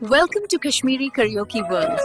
Welcome to Kashmiri Karaoke World.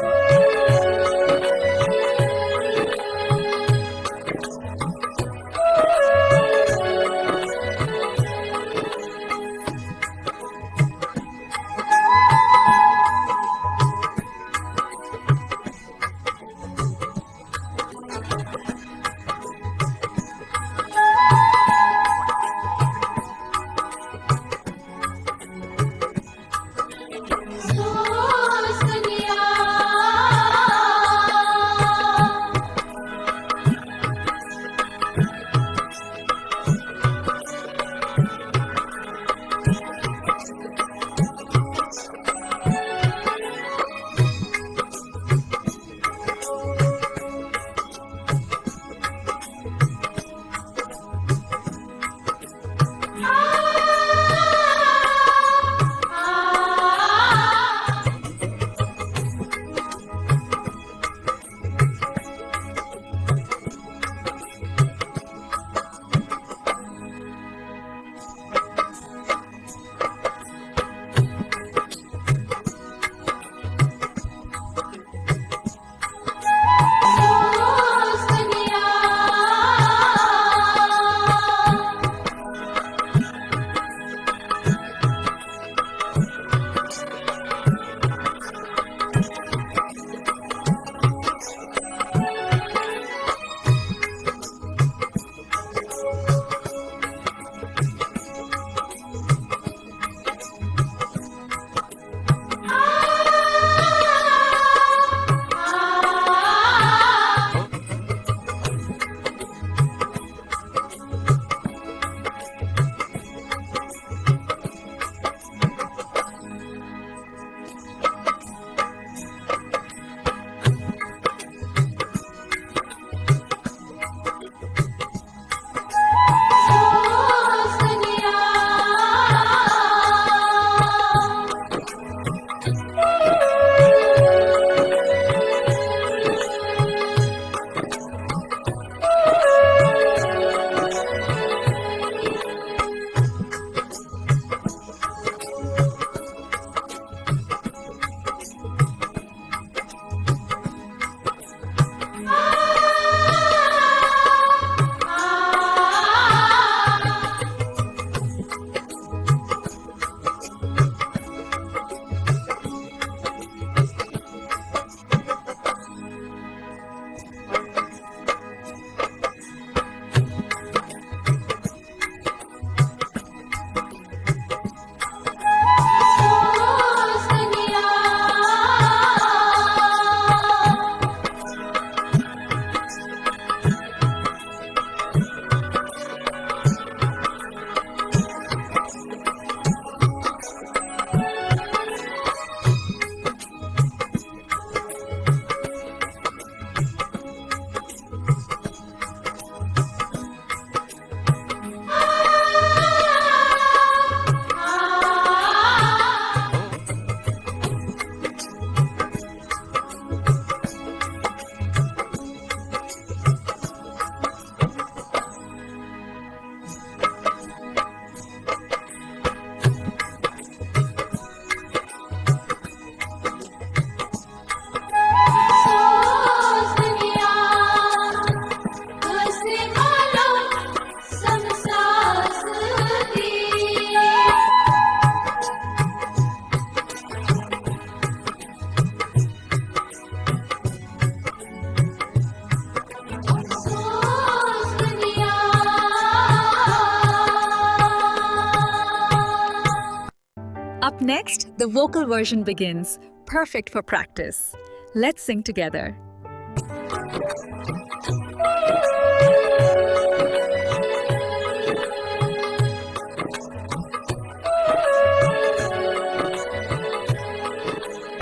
Up next, the vocal version begins, perfect for practice. Let's sing together.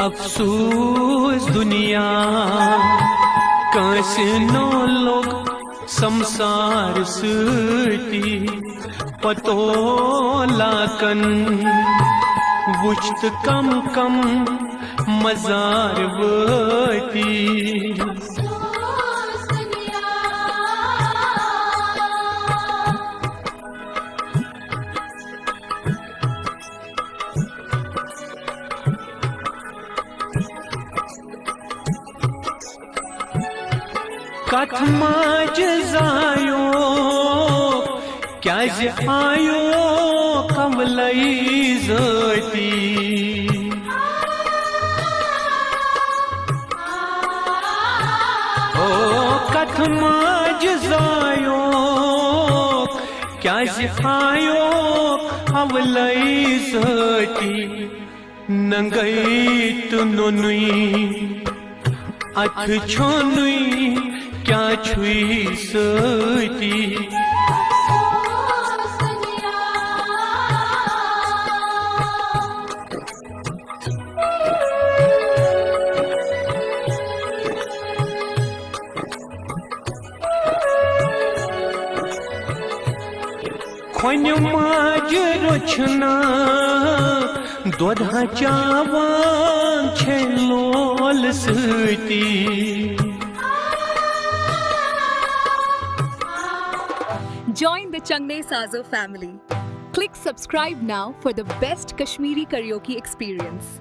अफसोस दुनिया कांसे नो लोग संसार सती पतो लाकन वुश्त कम कम मजार वती कथ माज जायो क्याज आयो कमलई ज़ाती ओ कथ माज जायो क्याज आयो कमलई ज़ाती नंगई तु नुई अथ छोनुई क्या छुई सती खोन माज रोछना दोधा चावान छे लोल सती Join the Changne Sazo family. Click subscribe now for the best Kashmiri karaoke experience.